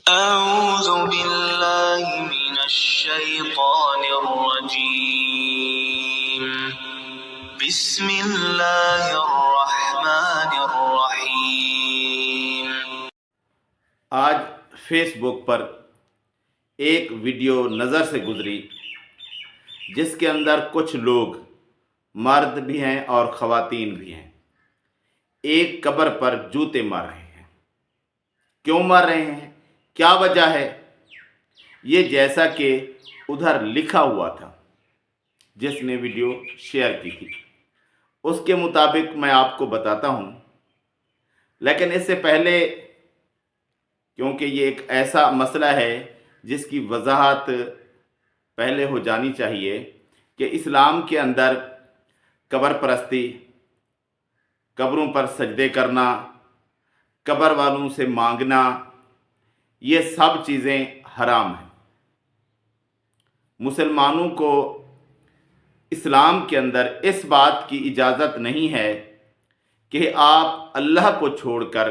أعوذ بالله من الشيطان الرجيم بسم الله الرحمن الرحيم۔ آج فیس بک پر ایک ویڈیو نظر سے گزری جس کے اندر کچھ لوگ مرد بھی ہیں اور خواتین بھی ہیں، ایک قبر پر جوتے مار رہے ہیں۔ کیوں مار رہے ہیں؟ کیا وجہ ہے؟ یہ جیسا کہ ادھر لکھا ہوا تھا جس نے ویڈیو شیئر کی تھی، اس کے مطابق میں آپ کو بتاتا ہوں۔ لیکن اس سے پہلے، کیونکہ یہ ایک ایسا مسئلہ ہے جس کی وضاحت پہلے ہو جانی چاہیے کہ اسلام کے اندر قبر پرستی، قبروں پر سجدے کرنا، قبر والوں سے مانگنا، یہ سب چیزیں حرام ہیں۔ مسلمانوں کو اسلام کے اندر اس بات کی اجازت نہیں ہے کہ آپ اللہ کو چھوڑ کر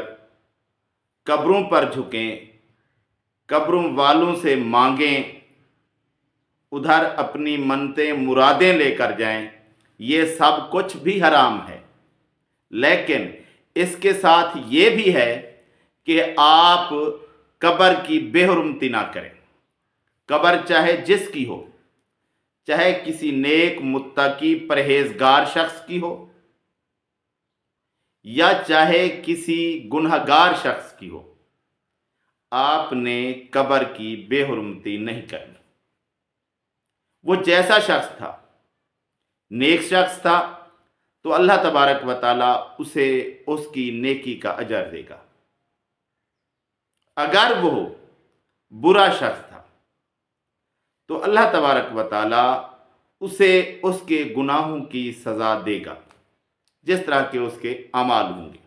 قبروں پر جھکیں، قبروں والوں سے مانگیں، ادھر اپنی منتیں مرادیں لے کر جائیں۔ یہ سب کچھ بھی حرام ہے، لیکن اس کے ساتھ یہ بھی ہے کہ آپ قبر کی بے حرمتی نہ کریں۔ قبر چاہے جس کی ہو، چاہے کسی نیک متقی پرہیزگار شخص کی ہو یا چاہے کسی گنہگار شخص کی ہو، آپ نے قبر کی بے حرمتی نہیں کرنی۔ وہ جیسا شخص تھا، نیک شخص تھا، تو اللہ تبارک و تعالیٰ اسے اس کی نیکی کا اجر دے گا۔ اگر وہ برا شخص تھا تو اللہ تبارک و تعالیٰ اسے اس کے گناہوں کی سزا دے گا جس طرح کے اس کے اعمال ہوں گے۔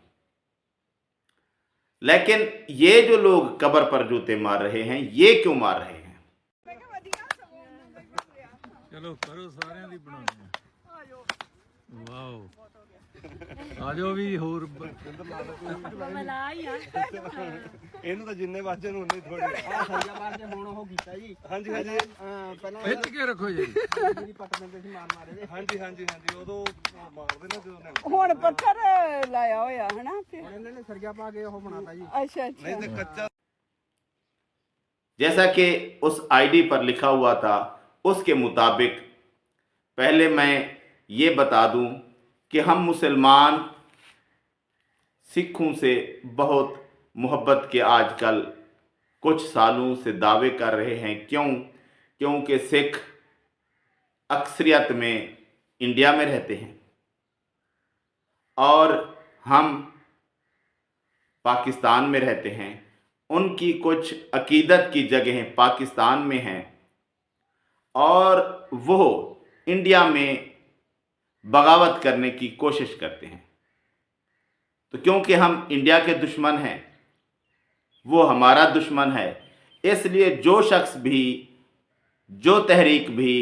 لیکن یہ جو لوگ قبر پر جوتے مار رہے ہیں، یہ کیوں مار رہے ہیں؟ چلو کرو سارے دی بناؤ۔ واو آجو بھی ہور ਇਹਨੂੰ ਤਾਂ ਜਿੰਨੇ ਵਾਜੇ ਨੂੰ ਉਨੇ ਥੋੜੇ ਸਰਜਾ ਬਾਰ ਦੇ ਹੁਣ ਉਹ ਕੀਤਾ ਜੀ। ਹਾਂਜੀ ਹਾਂਜੀ ਪਹਿਲਾਂ ਖਿੱਚ ਕੇ ਰੱਖੋ ਜੀ। ਜਿਹੜੀ ਪੱਟ ਦਿੰਦੇ ਸੀ ਮਾਰ ਮਾਰੇ ਦੇ। ਹਾਂਜੀ ਹਾਂਜੀ ਹਾਂਜੀ ਉਦੋਂ ਮਾਰਦੇ ਨਾ ਜਦੋਂ ਨੇ ਹੁਣ ਪੱਥਰ ਲਾਇਆ ਹੋਇਆ ਹਨਾ ਫਿਰ। ਹੁਣ ਇਹਨਾਂ ਨੇ ਸਰਜਾ ਪਾ ਕੇ ਉਹ ਬਣਾਤਾ ਜੀ। ਅੱਛਾ ਨਹੀਂ ਅੱਛਾ। ਤੇ ਕੱਚਾ جیسا کہ اس آئی ڈی پر لکھا ہوا تھا، اس کے مطابق پہلے میں یہ بتا دوں کہ ہم مسلمان سکھوں سے بہت محبت کے آج کل کچھ سالوں سے دعوے کر رہے ہیں۔ کیونکہ سکھ اکثریت میں انڈیا میں رہتے ہیں اور ہم پاکستان میں رہتے ہیں۔ ان کی کچھ عقیدت کی جگہیں پاکستان میں ہیں اور وہ انڈیا میں بغاوت کرنے کی کوشش کرتے ہیں۔ تو کیونکہ ہم انڈیا کے دشمن ہیں، وہ ہمارا دشمن ہے، اس لیے جو شخص بھی، جو تحریک بھی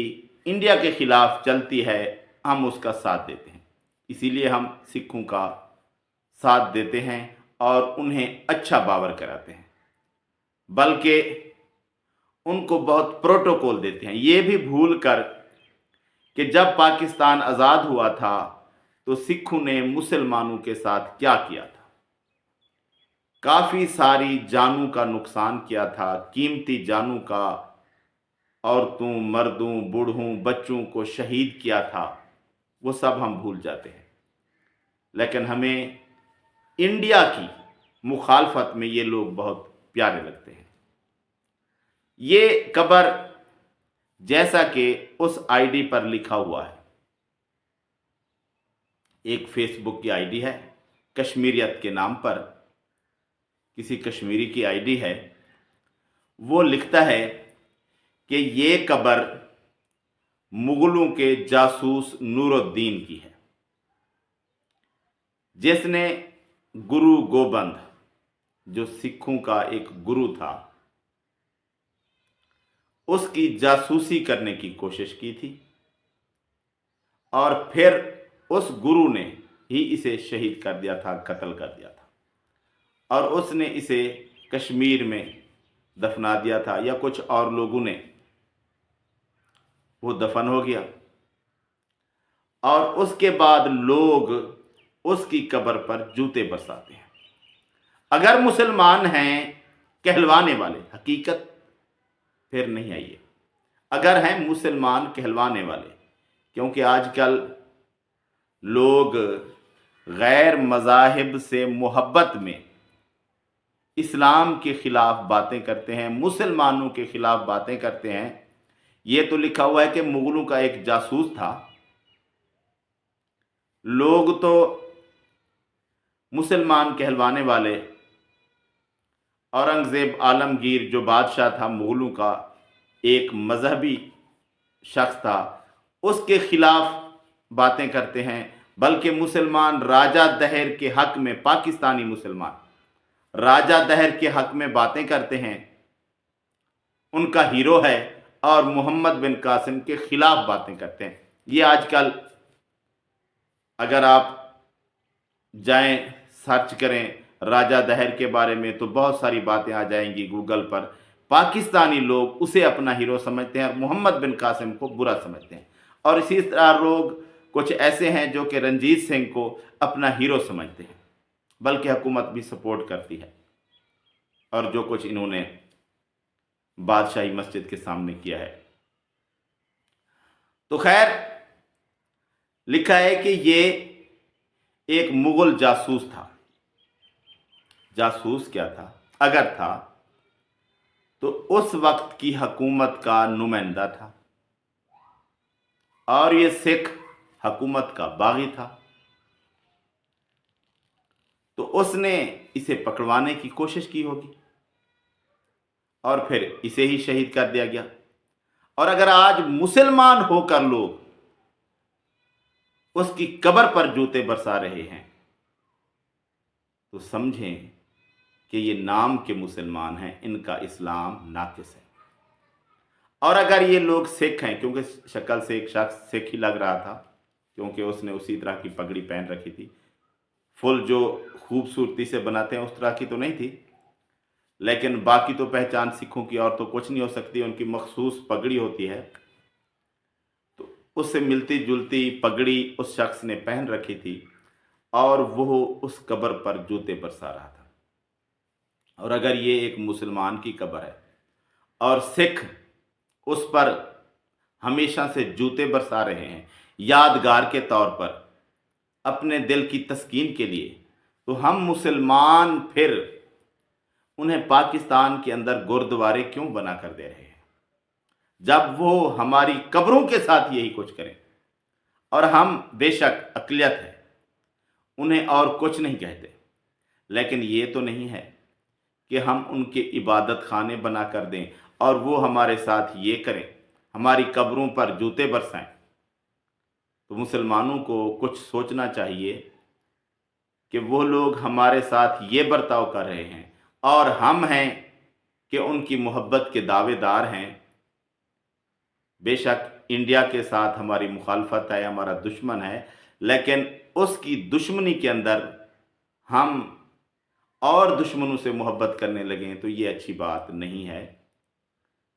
انڈیا کے خلاف چلتی ہے، ہم اس کا ساتھ دیتے ہیں۔ اسی لیے ہم سکھوں کا ساتھ دیتے ہیں اور انہیں اچھا باور کراتے ہیں، بلکہ ان کو بہت پروٹوکول دیتے ہیں۔ یہ بھی بھول کر کہ جب پاکستان آزاد ہوا تھا تو سکھوں نے مسلمانوں کے ساتھ کیا کیا تھا؟ کافی ساری جانوں کا نقصان کیا تھا، قیمتی جانوں کا، عورتوں، مردوں، بوڑھوں، بچوں کو شہید کیا تھا۔ وہ سب ہم بھول جاتے ہیں، لیکن ہمیں انڈیا کی مخالفت میں یہ لوگ بہت پیارے لگتے ہیں۔ یہ قبر جیسا کہ اس آئی ڈی پر لکھا ہوا ہے، ایک فیس بک کی آئی ڈی ہے، کشمیریت کے نام پر کسی کشمیری کی آئی ڈی ہے۔ وہ لکھتا ہے کہ یہ قبر مغلوں کے جاسوس نور الدین کی ہے، جس نے گرو گوبند، جو سکھوں کا ایک گرو تھا، اس کی جاسوسی کرنے کی کوشش کی تھی اور پھر اس گرو نے ہی اسے شہید کر دیا تھا، قتل کر دیا تھا، اور اس نے اسے کشمیر میں दफना दिया था या कुछ और लोगों ने, वो दफन हो गया और उसके बाद लोग उसकी कब्र पर जूते बरसाते हैं। अगर मुसलमान हैं कहलवाने वाले, हकीकत फिर नहीं आई है, अगर हैं मुसलमान कहलवाने वाले, क्योंकि आजकल लोग गैर मज़ाहिब से मोहब्बत में इस्लाम के ख़िलाफ़ बातें करते हैं, मुसलमानों के ख़िलाफ़ बातें करते हैं। ये तो लिखा हुआ है कि मुग़लों का एक जासूस था। लोग तो मुसलमान कहलवाने वाले, औरंगज़ेब आलमगीर जो बादशाह था मुग़लों का, एक मजहबी शख्स था, उसके ख़िलाफ़ बातें करते हैं। बल्कि मुसलमान राजा दहर के हक़ में, पाकिस्तानी मुसलमान राजा दहर के हक़ में बातें करते हैं, उनका हीरो है, और मोहम्मद बिन कासिम के ख़िलाफ़ बातें करते हैं। ये आजकल अगर आप जाएं सर्च करें राजा दहर के बारे में तो बहुत सारी बातें आ जाएंगी गूगल पर। पाकिस्तानी लोग उसे अपना हीरो समझते हैं और मोहम्मद बिन कासिम को बुरा समझते हैं। और इसी तरह लोग कुछ ऐसे हैं जो कि रंजीत सिंह को अपना हीरो समझते हैं, बल्कि हुकूमत भी सपोर्ट करती है। और जो कुछ इन्होंने बादशाही मस्जिद के सामने किया है, तो खैर लिखा है कि ये एक मुगल जासूस था। जासूस क्या था? अगर था तो उस वक्त की हुकूमत का नुमाइंदा था, और ये सिख हुकूमत का बागी था। तो उसने इसे पकड़वाने की कोशिश की होगी और फिर इसे ही शहीद कर दिया गया। और अगर आज मुसलमान होकर लोग उसकी कब्र पर जूते बरसा रहे हैं तो समझें कि ये नाम के मुसलमान हैं, इनका इस्लाम नाकिस है। और अगर ये लोग सिख हैं, क्योंकि शक्ल से एक शख्स सिख ही लग रहा था, क्योंकि उसने उसी तरह की पगड़ी पहन रखी थी, फुल जो खूबसूरती से बनाते हैं उस तरह की तो नहीं थी, लेकिन बाकी तो पहचान सिखों की और तो कुछ नहीं हो सकती, उनकी मखसूस पगड़ी होती है। तो उससे मिलती जुलती पगड़ी उस शख्स ने पहन रखी थी और वो उस कब्र पर जूते बरसा रहा था। और अगर ये एक मुसलमान की कब्र है और सिख उस पर हमेशा से जूते बरसा रहे हैं यादगार के तौर पर, अपने दिल की तस्कीन के लिए, तो हम मुसलमान फिर उन्हें पाकिस्तान के अंदर गुरुद्वारे क्यों बना कर दे रहे हैं, जब वो हमारी कब्रों के साथ यही कुछ करें। और हम बेशक अक़लियत है, उन्हें और कुछ नहीं कहते, लेकिन ये तो नहीं है कि हम उनके इबादत खाने बना कर दें और वो हमारे साथ ये करें, हमारी कब्रों पर जूते बरसाएं। तो मुसलमानों को कुछ सोचना चाहिए कि वो लोग हमारे साथ ये बर्ताव कर रहे हैं और हम हैं कि उनकी मोहब्बत के दावेदार हैं। बेशक इंडिया के साथ हमारी मुखालफत है, हमारा दुश्मन है, लेकिन उसकी दुश्मनी के अंदर हम और दुश्मनों से मोहब्बत करने लगें तो ये अच्छी बात नहीं है।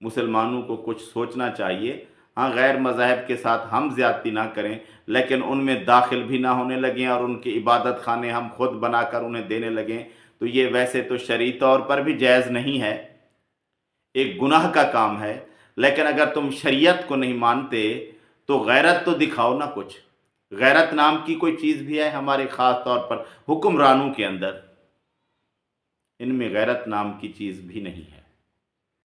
मुसलमानों को कुछ सोचना चाहिए। हाँ, गैर मज़ाहिब के साथ हम ज़्यादती ना करें, लेकिन उनमें दाखिल भी ना होने लगें और उनके इबादत खाने हम खुद बनाकर उन्हें देने लगें, तो ये वैसे तो शरई तौर पर भी जायज़ नहीं है, एक गुनाह का काम है। लेकिन अगर तुम शरीयत को नहीं मानते तो गैरत तो दिखाओ ना कुछ। गैरत नाम की कोई चीज़ भी है हमारे ख़ास तौर पर हुक्मरानों के अंदर, इनमें गैरत नाम की चीज़ भी नहीं है।